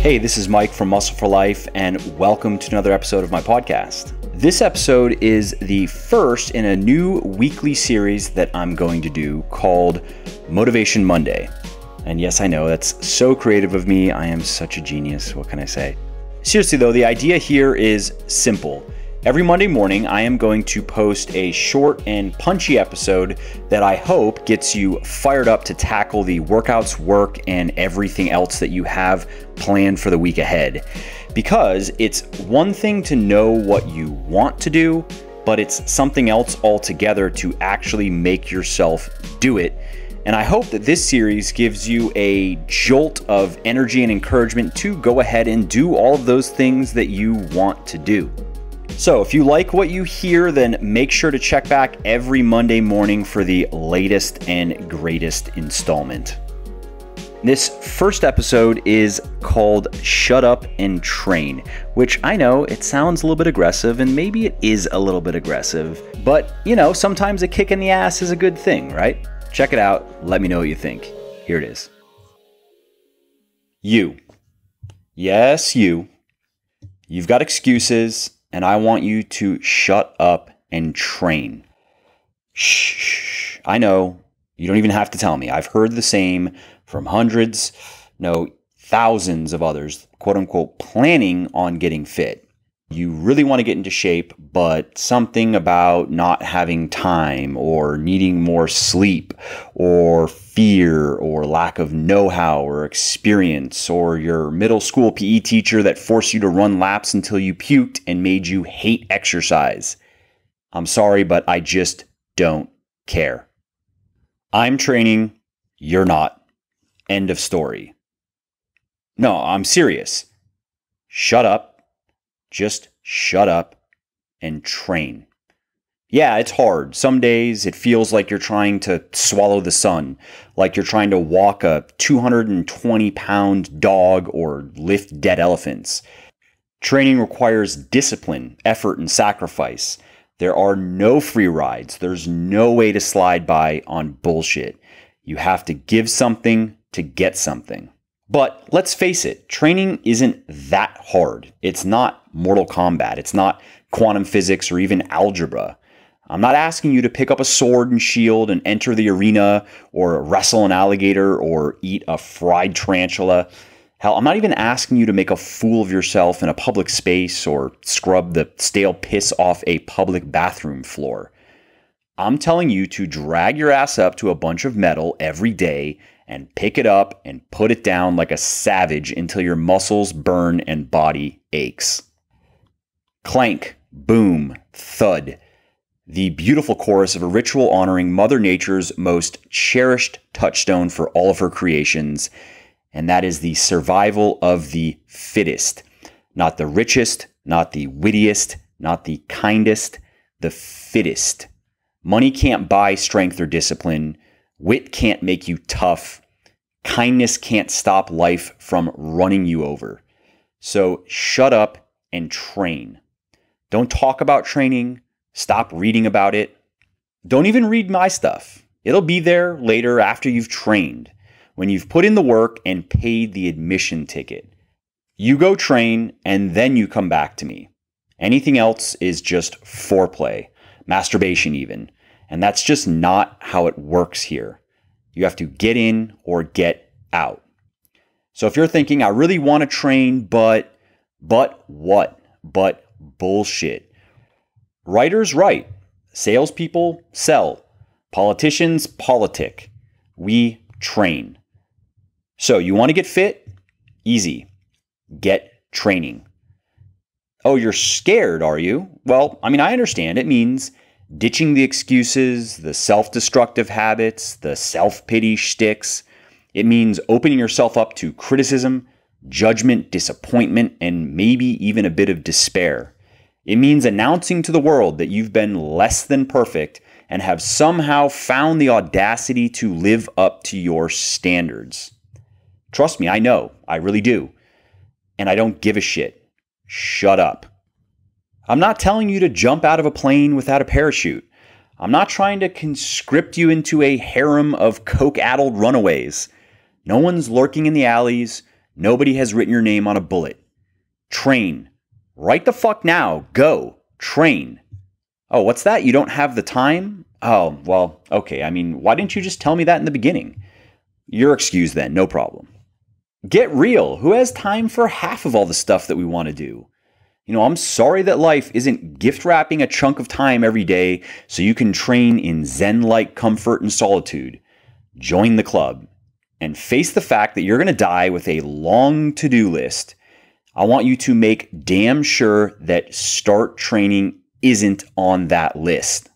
Hey, this is Mike from Muscle for Life, and welcome to another episode of my podcast. This episode is the first in a new weekly series that I'm going to do called Motivation Monday. And yes, I know that's so creative of me. I am such a genius. What can I say? Seriously though, the idea here is simple. Every Monday morning, I am going to post a short and punchy episode that I hope gets you fired up to tackle the workouts, work, and everything else that you have planned for the week ahead. Because it's one thing to know what you want to do, but it's something else altogether to actually make yourself do it. And I hope that this series gives you a jolt of energy and encouragement to go ahead and do all of those things that you want to do. So if you like what you hear, then make sure to check back every Monday morning for the latest and greatest installment. This first episode is called Shut Up and Train, which I know it sounds a little bit aggressive, and maybe it is a little bit aggressive, but you know, sometimes a kick in the ass is a good thing, right? Check it out. Let me know what you think. Here it is. You. Yes, you. You've got excuses, and I want you to shut up and train. Shh. I know. You don't even have to tell me. I've heard the same from hundreds, no, thousands of others, quote unquote, planning on getting fit. You really want to get into shape, but something about not having time or needing more sleep or fear or lack of know-how or experience or your middle school PE teacher that forced you to run laps until you puked and made you hate exercise. I'm sorry, but I just don't care. I'm training, you're not. End of story. No, I'm serious. Shut up. Just shut up and train. Yeah, it's hard. Some days it feels like you're trying to swallow the sun, like you're trying to walk a 220-pound dog or lift dead elephants. Training requires discipline, effort, and sacrifice. There are no free rides. There's no way to slide by on bullshit. You have to give something to get something. But let's face it, training isn't that hard. It's not Mortal Kombat. It's not quantum physics or even algebra. I'm not asking you to pick up a sword and shield and enter the arena or wrestle an alligator or eat a fried tarantula. Hell, I'm not even asking you to make a fool of yourself in a public space or scrub the stale piss off a public bathroom floor. I'm telling you to drag your ass up to a bunch of metal every day and pick it up and put it down like a savage until your muscles burn and body aches. Clank, boom, thud. The beautiful chorus of a ritual honoring Mother Nature's most cherished touchstone for all of her creations, and that is the survival of the fittest. Not the richest, not the wittiest, not the kindest, the fittest. Money can't buy strength or discipline. Wit can't make you tough. Kindness can't stop life from running you over. So shut up and train. Don't talk about training. Stop reading about it. Don't even read my stuff. It'll be there later after you've trained, when you've put in the work and paid the admission ticket. You go train and then you come back to me. Anything else is just foreplay, masturbation even. And that's just not how it works here. You have to get in or get out. So if you're thinking, I really want to train, but what? But bullshit. Writers write. Salespeople sell. Politicians politic. We train. So you want to get fit? Easy. Get training. Oh, you're scared, are you? Well, I understand. It means ditching the excuses, the self-destructive habits, the self-pity shticks. It means opening yourself up to criticism, judgment, disappointment, and maybe even a bit of despair. It means announcing to the world that you've been less than perfect and have somehow found the audacity to live up to your standards. Trust me, I know. I really do. And I don't give a shit. Shut up. I'm not telling you to jump out of a plane without a parachute. I'm not trying to conscript you into a harem of coke-addled runaways. No one's lurking in the alleys. Nobody has written your name on a bullet. Train. Right the fuck now. Go. Train. Oh, what's that? You don't have the time? Oh, well, okay. I mean, why didn't you just tell me that in the beginning? You're excused then. No problem. Get real. Who has time for half of all the stuff that we want to do? I'm sorry that life isn't gift wrapping a chunk of time every day so you can train in Zen-like comfort and solitude. Join the club and face the fact that you're going to die with a long to-do list. I want you to make damn sure that start training isn't on that list.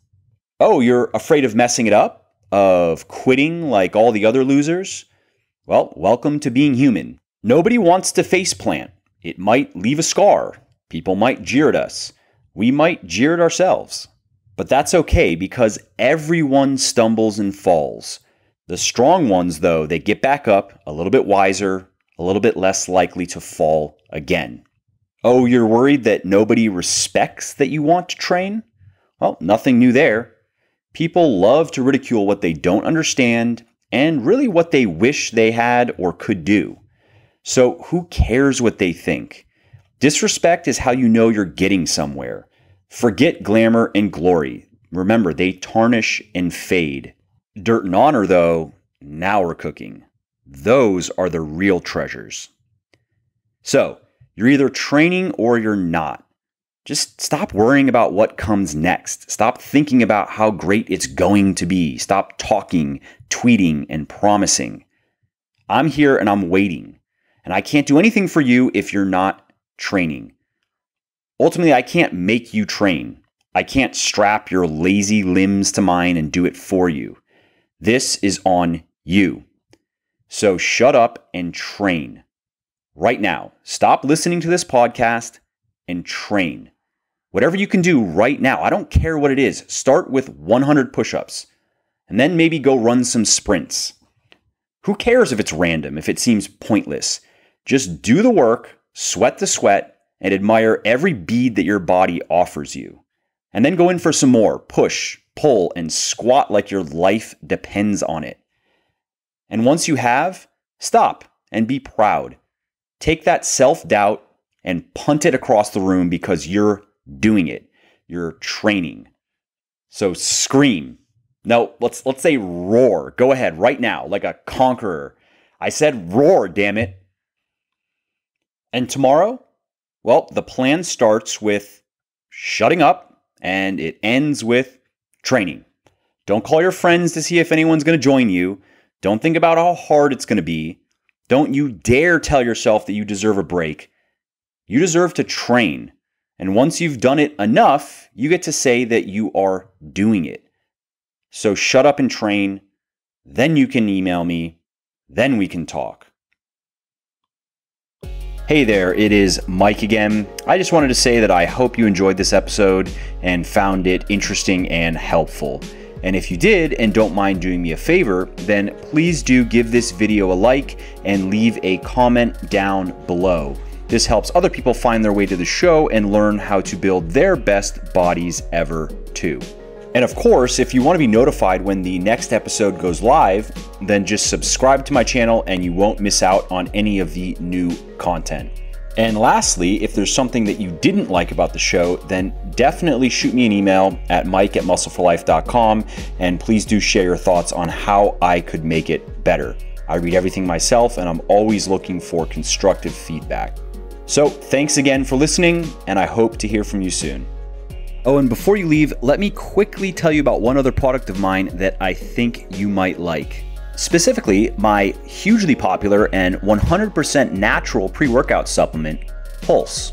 Oh, you're afraid of messing it up? Of quitting like all the other losers? Well, welcome to being human. Nobody wants to faceplant. It might leave a scar. People might jeer at us. We might jeer at ourselves. But that's okay because everyone stumbles and falls. The strong ones, though, they get back up a little bit wiser, a little bit less likely to fall again. Oh, you're worried that nobody respects that you want to train? Well, nothing new there. People love to ridicule what they don't understand and really what they wish they had or could do. So who cares what they think? Disrespect is how you know you're getting somewhere. Forget glamour and glory. Remember, they tarnish and fade. Dirt and honor, though, now we're cooking. Those are the real treasures. So, you're either training or you're not. Just stop worrying about what comes next. Stop thinking about how great it's going to be. Stop talking, tweeting, and promising. I'm here and I'm waiting. And I can't do anything for you if you're not training. Ultimately, I can't make you train. I can't strap your lazy limbs to mine and do it for you. This is on you. So shut up and train. Right now, stop listening to this podcast and train. Whatever you can do right now, I don't care what it is. Start with 100 push-ups and then maybe go run some sprints. Who cares if it's random, if it seems pointless? Just do the work, sweat the sweat, and admire every bead that your body offers you. And then go in for some more. Push, pull, and squat like your life depends on it. And once you have, stop and be proud. Take that self-doubt and punt it across the room because you're doing it. You're training. So scream. No, let's say roar. Go ahead right now like a conqueror. I said roar, damn it. And tomorrow, well, the plan starts with shutting up and it ends with training. Don't call your friends to see if anyone's going to join you. Don't think about how hard it's going to be. Don't you dare tell yourself that you deserve a break. You deserve to train. And once you've done it enough, you get to say that you are doing it. So shut up and train. Then you can email me. Then we can talk. Hey there, it is Mike again. I just wanted to say that I hope you enjoyed this episode and found it interesting and helpful. And if you did and don't mind doing me a favor, then please do give this video a like and leave a comment down below. This helps other people find their way to the show and learn how to build their best bodies ever too. And of course, if you want to be notified when the next episode goes live, then just subscribe to my channel and you won't miss out on any of the new content. And lastly, if there's something that you didn't like about the show, then definitely shoot me an email at mike@muscleforlife.com and please do share your thoughts on how I could make it better. I read everything myself and I'm always looking for constructive feedback. So thanks again for listening and I hope to hear from you soon. Oh, and before you leave, let me quickly tell you about one other product of mine that I think you might like. Specifically, my hugely popular and 100% natural pre-workout supplement, Pulse.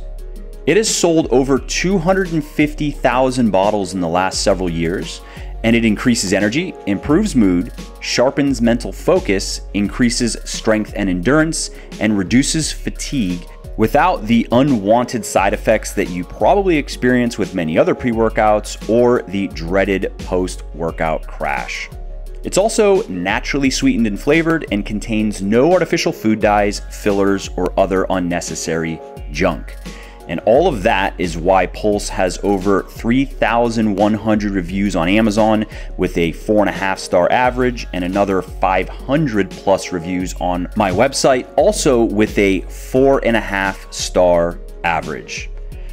It has sold over 250,000 bottles in the last several years, and it increases energy, improves mood, sharpens mental focus, increases strength and endurance, and reduces fatigue without the unwanted side effects that you probably experience with many other pre-workouts or the dreaded post-workout crash. It's also naturally sweetened and flavored and contains no artificial food dyes, fillers, or other unnecessary junk. And all of that is why Pulse has over 3,100 reviews on Amazon with a 4.5-star average and another 500 plus reviews on my website, also with a 4.5-star average.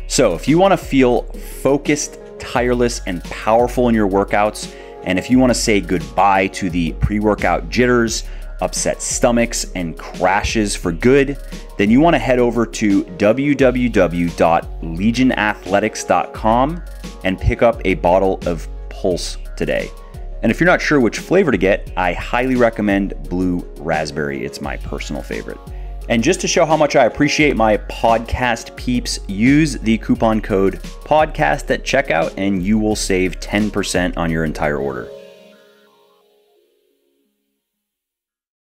So if you want to feel focused, tireless, and powerful in your workouts, and if you want to say goodbye to the pre-workout jitters, upset stomachs, and crashes for good, then you want to head over to www.legionathletics.com and pick up a bottle of Pulse today. And if you're not sure which flavor to get, I highly recommend Blue Raspberry. It's my personal favorite. And just to show how much I appreciate my podcast peeps, use the coupon code PODCAST at checkout and you will save 10% on your entire order.